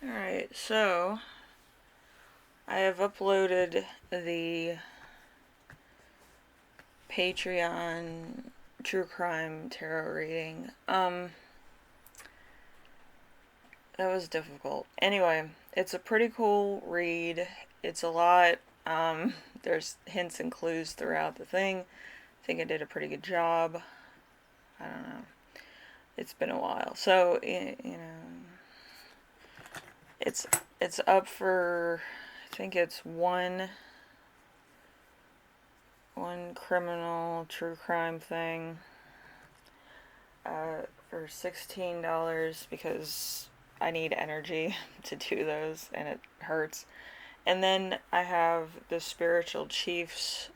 Alright, so I have uploaded the Patreon true crime tarot reading. That was difficult. Anyway, it's a pretty cool read. It's a lot. There's hints and clues throughout the thing. I think I did a pretty good job. I don't know. It's been a while. So, it's it's up for, I think it's one criminal true crime thing for $16 because I need energy to do those and it hurts. And then I have the Spiritual Chiefs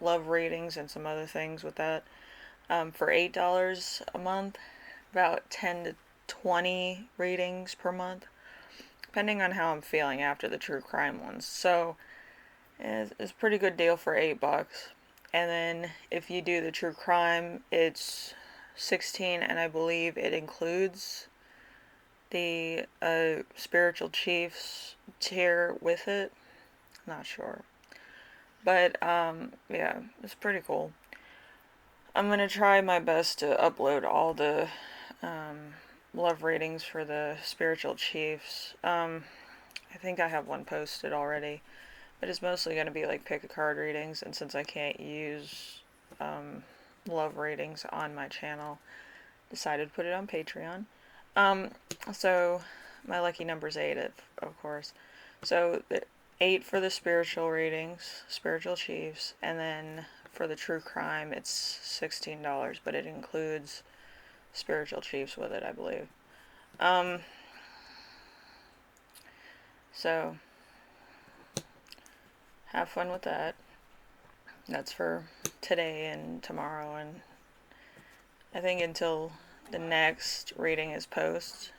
love readings and some other things with that for $8 a month, about 10 to 20 readings per month, depending on how I'm feeling after the true crime ones. So it's a pretty good deal for $8. And then if you do the true crime, it's 16, and I believe it includes the Spiritual Chiefs tier with it. Not sure. But yeah, it's pretty cool. I'm gonna try my best to upload all the love readings for the Spiritual Chiefs. I think I have one posted already, but it's mostly gonna be like pick a card readings, and since I can't use love readings on my channel, decided to put it on Patreon. Um, so my lucky number's 8, of course. So 8 for the spiritual readings, Spiritual Chiefs, and then for the true crime, it's $16, but it includes Spiritual Chiefs with it, I believe. Um, so have fun with that. That's for today and tomorrow, and I think until the next reading is posted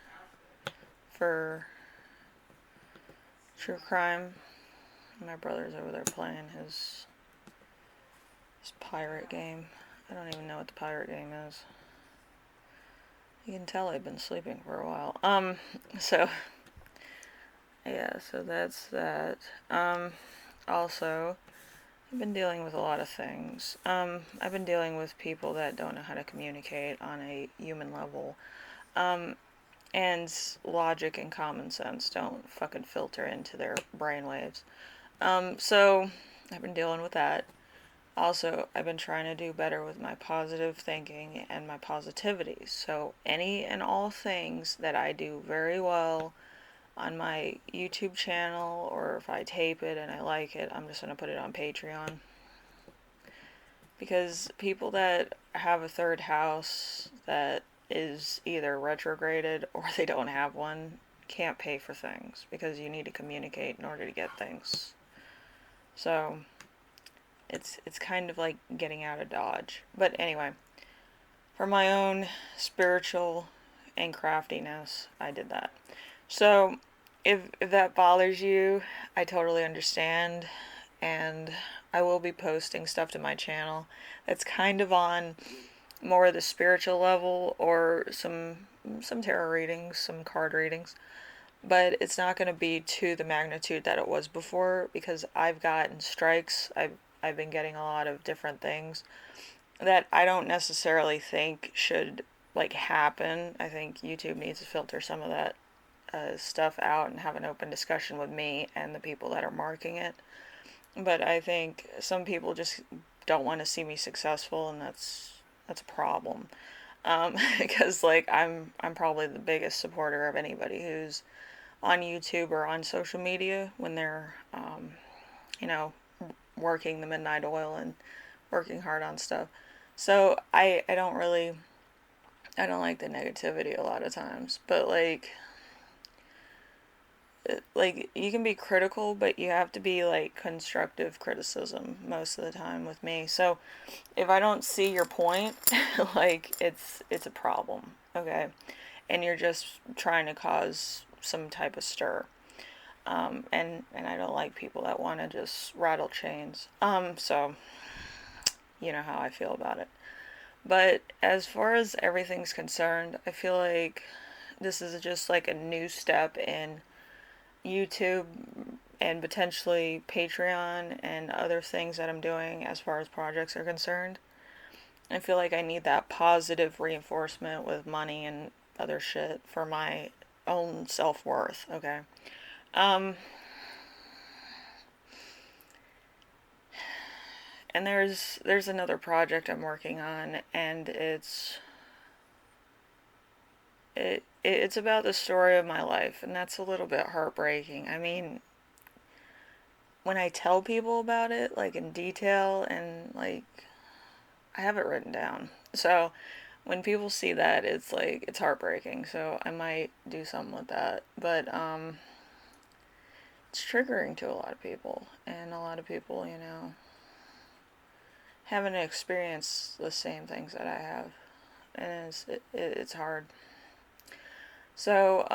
for true crime. My brother's over there playing his pirate game. I don't even know what the pirate game is. You can tell I've been sleeping for a while. So yeah, so that's that. Also, I've been dealing with a lot of things. I've been dealing with people that don't know how to communicate on a human level. And logic and common sense don't fucking filter into their brainwaves. So I've been dealing with that. Also, I've been trying to do better with my positive thinking and my positivity. So, any and all things that I do very well on my YouTube channel, or if I tape it and I like it, I'm just going to put it on Patreon. Because people that have a third house that is either retrograded or they don't have one can't pay for things because you need to communicate in order to get things. So, it's kind of like getting out of Dodge. But anyway, for my own spiritual and craftiness, I did that. So if that bothers you, I totally understand, and I will be posting stuff to my channel that's kind of on more of the spiritual level, or some tarot readings, some card readings, but it's not going to be to the magnitude that it was before because I've gotten strikes. I've been getting a lot of different things that I don't necessarily think should like happen. I think YouTube needs to filter some of that stuff out and have an open discussion with me and the people that are marking it. But I think some people just don't want to see me successful, and that's a problem. Because like I'm probably the biggest supporter of anybody who's on YouTube or on social media when they're you know working the midnight oil and working hard on stuff. So I don't really, I don't like the negativity a lot of times, but like you can be critical, but you have to be like constructive criticism most of the time with me. So if I don't see your point, like it's a problem, okay? And you're just trying to cause some type of stir. And I don't like people that want to just rattle chains. So you know how I feel about it. But as far as everything's concerned, I feel like this is just like a new step in YouTube and potentially Patreon and other things that I'm doing as far as projects are concerned. I feel like I need that positive reinforcement with money and other shit for my own self-worth, okay? Um and there's another project I'm working on, and it's about the story of my life, and that's a little bit heartbreaking. I mean, when I tell people about it, like in detail, and like I have it written down. So when people see that, it's like it's heartbreaking. So I might do something with that. But it's triggering to a lot of people, and a lot of people, haven't experienced the same things that I have, and it's hard. So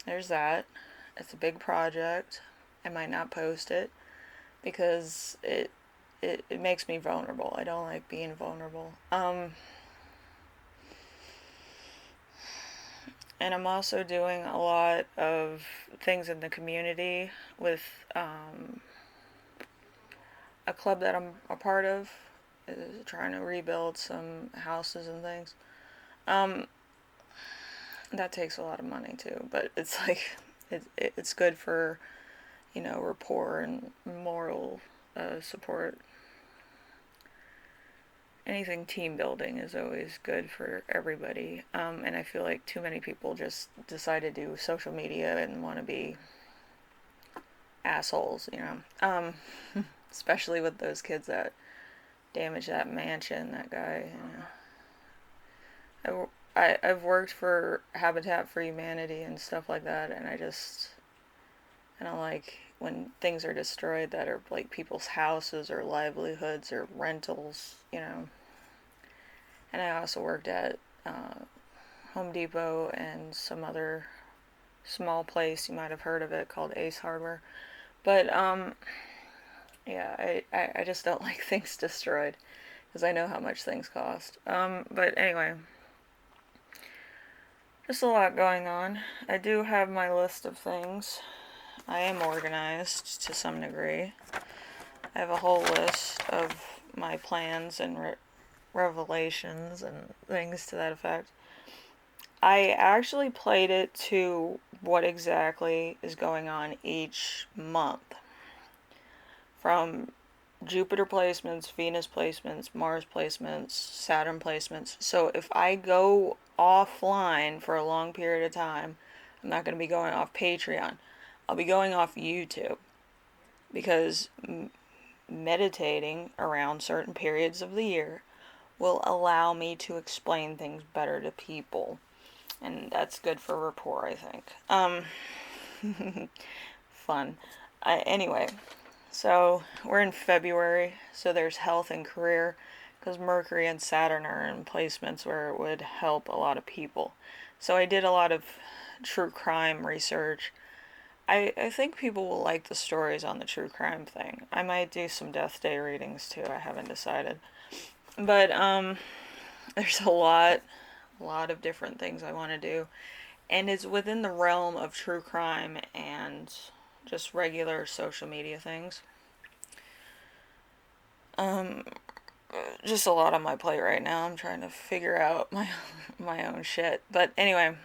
there's that. It's a big project. I might not post it because it makes me vulnerable. I don't like being vulnerable. And I'm also doing a lot of things in the community with a club that I'm a part of, is trying to rebuild some houses and things. Um, that takes a lot of money too, but it's like it's good for rapport and moral support. Anything team building is always good for everybody. And I feel like too many people just decide to do social media and want to be assholes. Especially with those kids that damage that mansion, that guy. I've worked for Habitat for Humanity and stuff like that, and I don't like when things are destroyed that are like people's houses or livelihoods or rentals. And I also worked at Home Depot and some other small place, you might have heard of it, called Ace Hardware. But yeah, I just don't like things destroyed because I know how much things cost. But anyway, just a lot going on. I do have my list of things. I am organized to some degree. I have a whole list of my plans and revelations and things to that effect. I actually played it to what exactly is going on each month. From Jupiter placements, Venus placements, Mars placements, Saturn placements. So if I go offline for a long period of time, I'm not going to be going off Patreon. I'll be going off YouTube because meditating around certain periods of the year will allow me to explain things better to people. And that's good for rapport, I think. Fun. Anyway, so we're in February, so there's health and career, because Mercury and Saturn are in placements where it would help a lot of people. So I did a lot of true crime research. I think people will like the stories on the true crime thing. I might do some Death Day readings too. I haven't decided. But there's a lot of different things I want to do, and it's within the realm of true crime and just regular social media things. Um, just a lot on my plate right now. I'm trying to figure out my own shit. But anyway,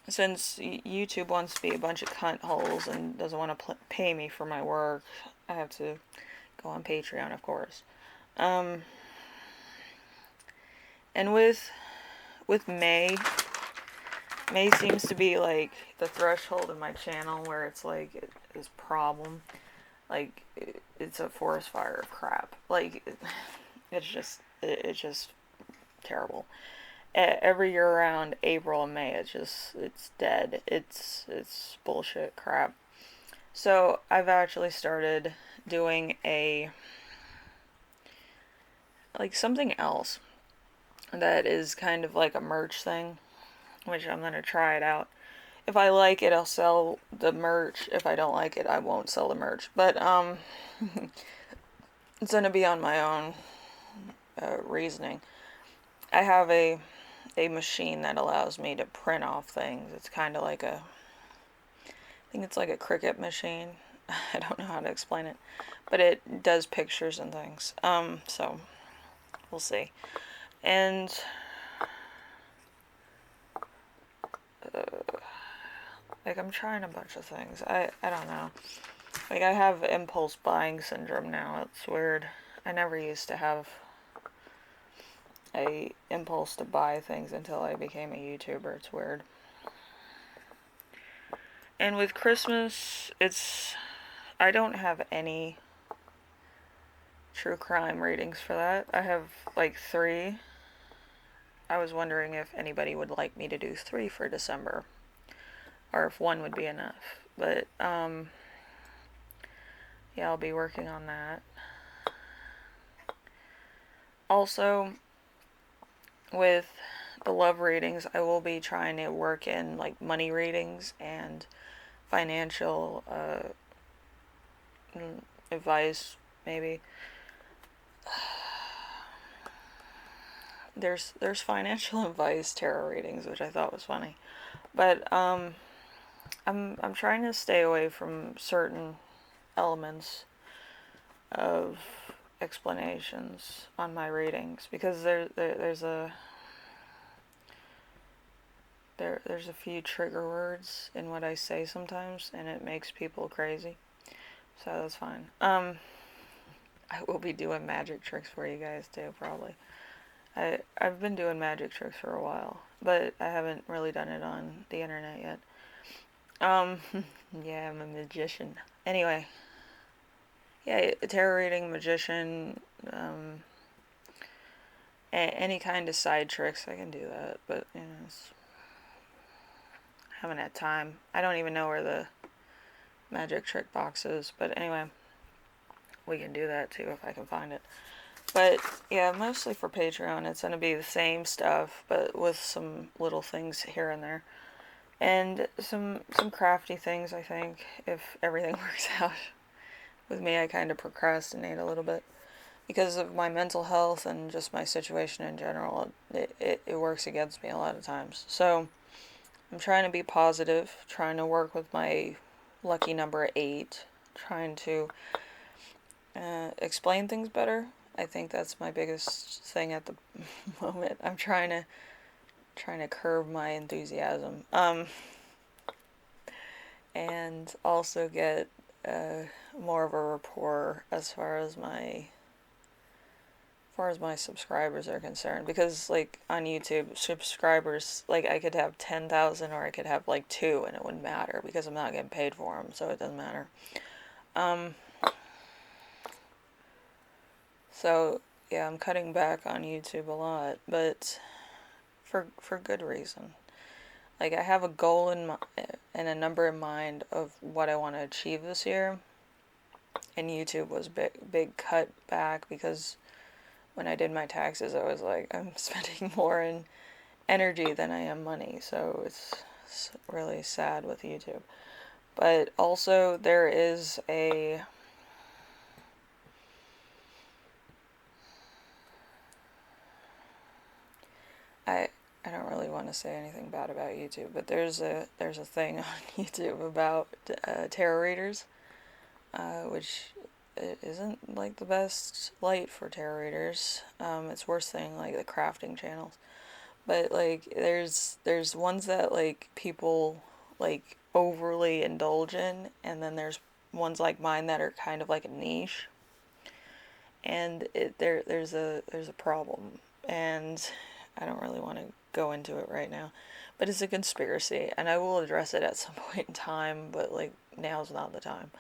since YouTube wants to be a bunch of cunt holes and doesn't want to pay me for my work, I have to go on Patreon, of course. And with May seems to be like the threshold of my channel where it's like this problem. Like it's a forest fire of crap. Like it's just terrible. Every year around April and May, it's dead. It's bullshit crap. So I've actually started doing something else that is kind of like a merch thing, which I'm gonna try it out. If I like it, I'll sell the merch. If I don't like it, I won't sell the merch. But it's gonna be on my own reasoning. I have a a machine that allows me to print off things. It's kind of like I think it's like a Cricut machine. I don't know how to explain it, but it does pictures and things. So we'll see. And like I'm trying a bunch of things. I don't know. Like I have impulse buying syndrome now. It's weird. I never used to have a impulse to buy things until I became a YouTuber. It's weird. And with Christmas, I don't have any true crime readings for that. I have like 3. I was wondering if anybody would like me to do 3 for December, or if 1 would be enough. But yeah, I'll be working on that. Also, with the love readings, I will be trying to work in like money readings and financial advice, maybe. There's financial advice tarot readings, which I thought was funny, but I'm trying to stay away from certain elements of explanations on my readings because there's a few trigger words in what I say sometimes, and it makes people crazy. So that's fine. I will be doing magic tricks for you guys too, probably. I've been doing magic tricks for a while, but I haven't really done it on the internet yet. Yeah, I'm a magician. Anyway, yeah, tarot reading, magician, any kind of side tricks, I can do that, but you know, I haven't had time. I don't even know where the magic trick box is, but anyway, we can do that too if I can find it. But yeah, mostly for Patreon, it's going to be the same stuff, but with some little things here and there. And some crafty things, I think, if everything works out. With me, I kind of procrastinate a little bit. Because of my mental health and just my situation in general, it works against me a lot of times. So, I'm trying to be positive, trying to work with my lucky number 8, trying to explain things better. I think that's my biggest thing at the moment. I'm trying to curb my enthusiasm, and also get more of a rapport as far as my subscribers are concerned, because like on YouTube, subscribers, like I could have 10,000 or I could have like 2 and it wouldn't matter because I'm not getting paid for them, so it doesn't matter. So yeah, I'm cutting back on YouTube a lot, but for good reason. Like I have a goal and a number in mind of what I want to achieve this year, and YouTube was big cut back because when I did my taxes, I was like, I'm spending more in energy than I am money, so it's really sad with YouTube. But also there is I don't really want to say anything bad about YouTube, but there's a thing on YouTube about tarot readers, which it isn't like the best light for tarot readers. It's worse than like the crafting channels. But like there's ones that like people like overly indulge in, and then there's ones like mine that are kind of like a niche. And there's a problem, and I don't really want to go into it right now. But it's a conspiracy, and I will address it at some point in time, but like now's not the time.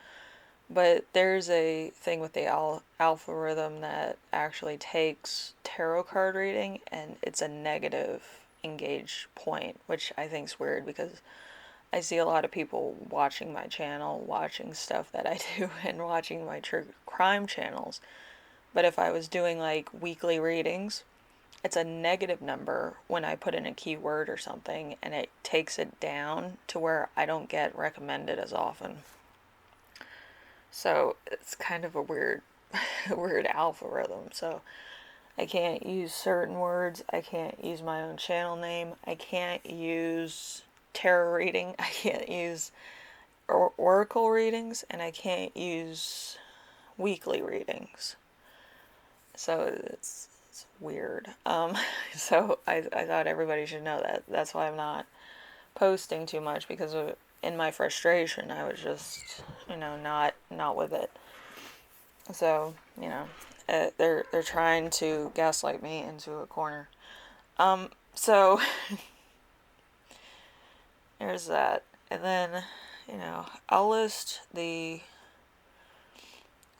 But there's a thing with the algorithm that actually takes tarot card reading and it's a negative engage point, which I think is weird because I see a lot of people watching my channel, watching stuff that I do, and watching my true crime channels. But if I was doing like weekly readings, it's a negative number when I put in a keyword or something, and it takes it down to where I don't get recommended as often. So it's kind of a weird, weird algorithm. So I can't use certain words. I can't use my own channel name. I can't use tarot reading. I can't use oracle readings, and I can't use weekly readings. So it's weird. So I thought everybody should know that. That's why I'm not posting too much, because in my frustration, I was just, not with it. So, they're trying to gaslight me into a corner. So there's that. And then, I'll list the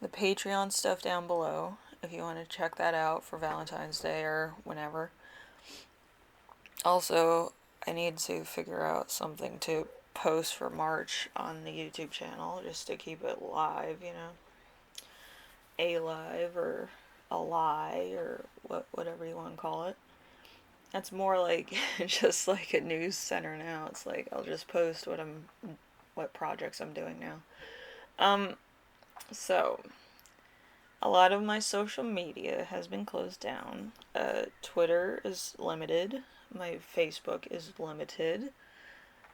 Patreon stuff down below if you want to check that out for Valentine's Day or whenever. Also, I need to figure out something to post for March on the YouTube channel just to keep it live, alive or a lie or whatever you want to call it. That's more like just like a news center now. It's like I'll just post what projects I'm doing now. So a lot of my social media has been closed down. Twitter is limited. My Facebook is limited.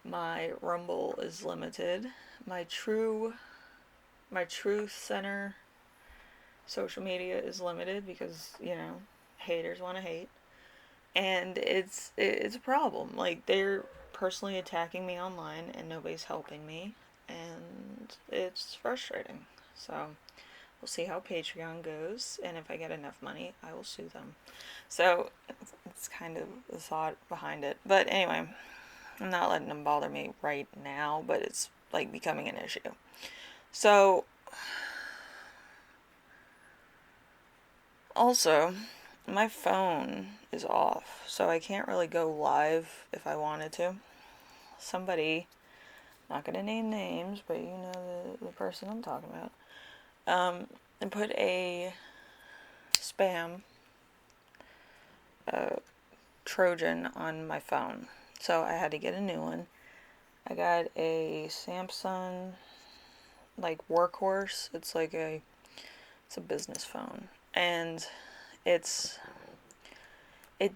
My Rumble is limited. My Truth Center social media is limited because, haters want to hate. And it's a problem. Like, they're personally attacking me online and nobody's helping me, and it's frustrating. So we'll see how Patreon goes, and if I get enough money, I will sue them. So it's kind of the thought behind it. But anyway, I'm not letting them bother me right now, but it's like becoming an issue. So also, my phone is off, so I can't really go live if I wanted to. Somebody, not gonna name names, but you know the person I'm talking about, and put a spam Trojan on my phone. So I had to get a new one. I got a Samsung, like, Workhorse. It's a business phone, and it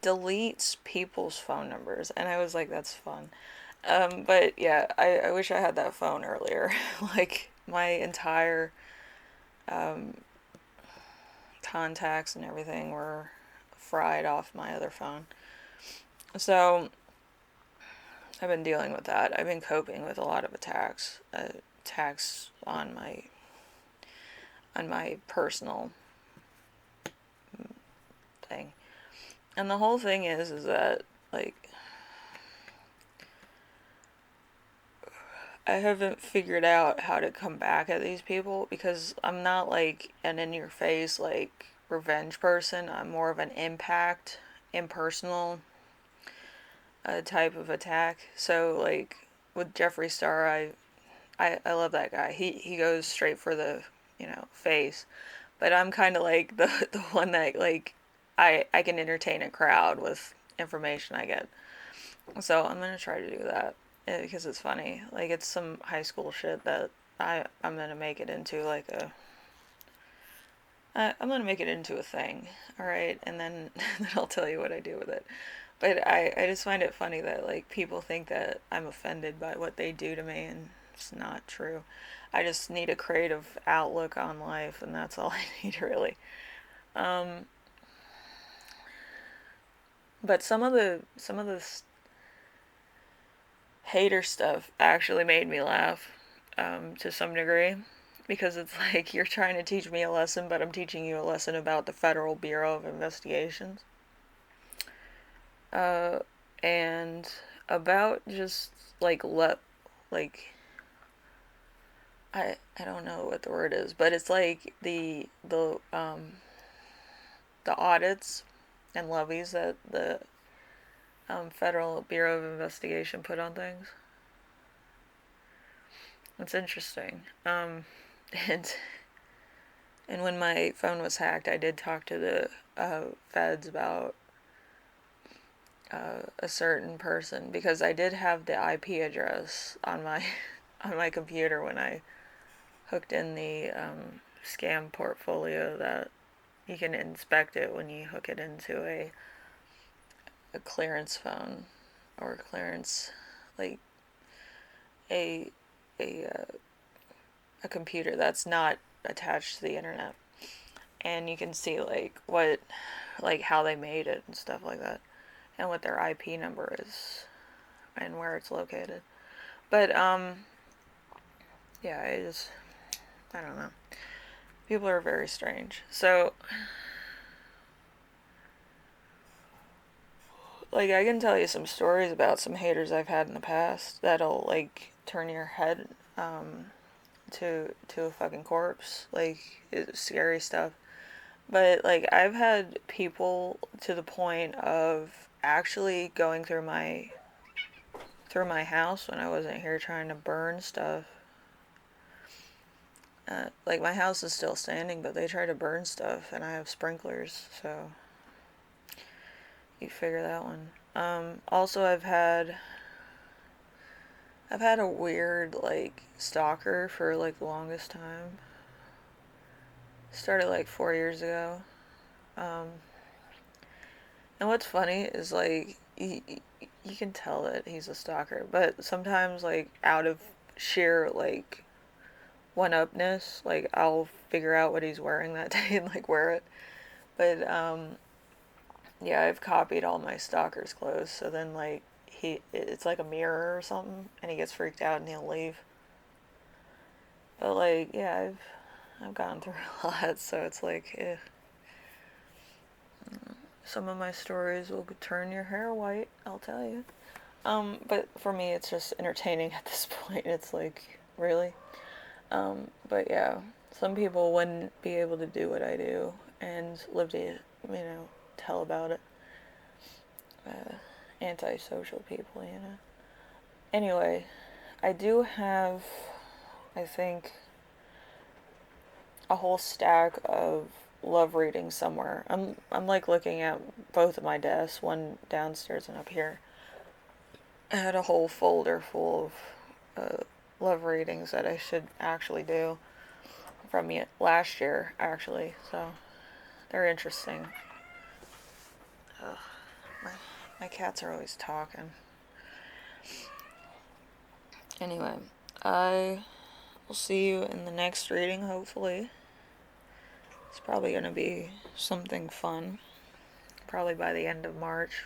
deletes people's phone numbers, and I was like, that's fun. But yeah, I wish I had that phone earlier. Like, my entire contacts and everything were fried off my other phone. So I've been dealing with that. I've been coping with a lot of attacks on my personal thing. And the whole thing is that, like, I haven't figured out how to come back at these people, because I'm not like an in your face, like, revenge person. I'm more of an impact, impersonal type of attack. So, like, with Jeffree Star, I love that guy. He goes straight for the, face. But I'm kind of like the one that, like, I can entertain a crowd with information I get. So I'm gonna try to do that, because it's funny. Like, it's some high school shit that I'm gonna make it into like I'm gonna make it into a thing, all right, and then then I'll tell you what I do with it. But I just find it funny that, like, people think that I'm offended by what they do to me, and it's not true. I just need a creative outlook on life, and that's all I need, really. Um, but some of the hater stuff actually made me laugh, to some degree, because it's like, you're trying to teach me a lesson, but I'm teaching you a lesson about the Federal Bureau of Investigations, uh, and about just, like, like, I don't know what the word is, but it's like the audits and levies that the Federal Bureau of Investigation put on things. It's interesting. And and when my phone was hacked, I did talk to the feds about a certain person, because I did have the IP address on my on my computer when I hooked in the scam portfolio that You can inspect it when you hook it into a clearance phone or clearance, like a a a computer that's not attached to the internet, and you can see like what, like how they made it and stuff like that, and what their IP number is and where it's located. But yeah, I don't know. People are very strange. So like I can tell you some stories about some haters I've had in the past that'll like turn your head to a fucking corpse. Like it's scary stuff. But like I've had people to the point of actually going through my house when I wasn't here trying to burn stuff. Like my house is still standing, but they try to burn stuff, and I have sprinklers, so you figure that one. Also, I've had a weird like stalker for like the longest time. Started like 4 years ago. Um, and what's funny is like you can tell that he's a stalker, but sometimes like out of sheer like one upness, like I'll figure out what he's wearing that day and like wear it. But yeah, I've copied all my stalker's clothes, so then like it's like a mirror or something, and he gets freaked out and he'll leave. But like, yeah, I've gone through a lot, so it's like, some of my stories will turn your hair white, I'll tell you. But for me, it's just entertaining at this point. It's like, really. But yeah, some people wouldn't be able to do what I do and live to, tell about it. Uh, Antisocial people. Anyway, I do have, I think, a whole stack of love readings somewhere. I'm like looking at both of my desks, one downstairs and up here. I had a whole folder full of love readings that I should actually do from last year, actually. So they're interesting. Ugh, my my cats are always talking. Anyway, I will see you in the next reading. Hopefully, it's probably gonna be something fun. Probably by the end of March.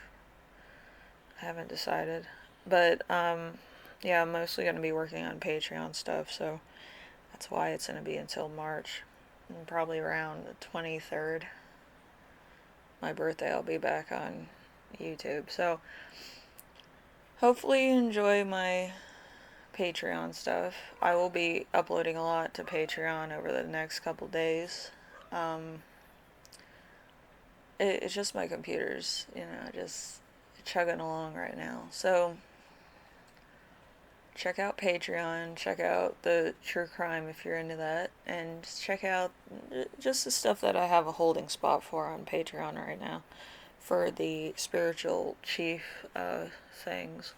I haven't decided, but yeah, I'm mostly gonna be working on Patreon stuff, so that's why it's gonna be until March, and probably around the 23rd. My birthday, I'll be back on YouTube. So hopefully you enjoy my Patreon stuff. I will be uploading a lot to Patreon over the next couple days. Um, it's just my computer's, just chugging along right now. So check out Patreon, check out the true crime if you're into that, and check out just the stuff that I have a holding spot for on Patreon right now for the spiritual chief things.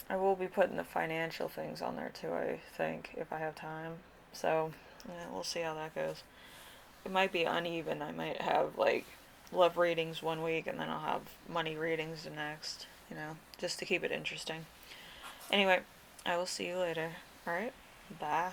I will be putting the financial things on there too, I think, if I have time. So, yeah, we'll see how that goes. It might be uneven. I might have, like, love readings one week and then I'll have money readings the next, just to keep it interesting. Anyway, I will see you later. Alright? Bye.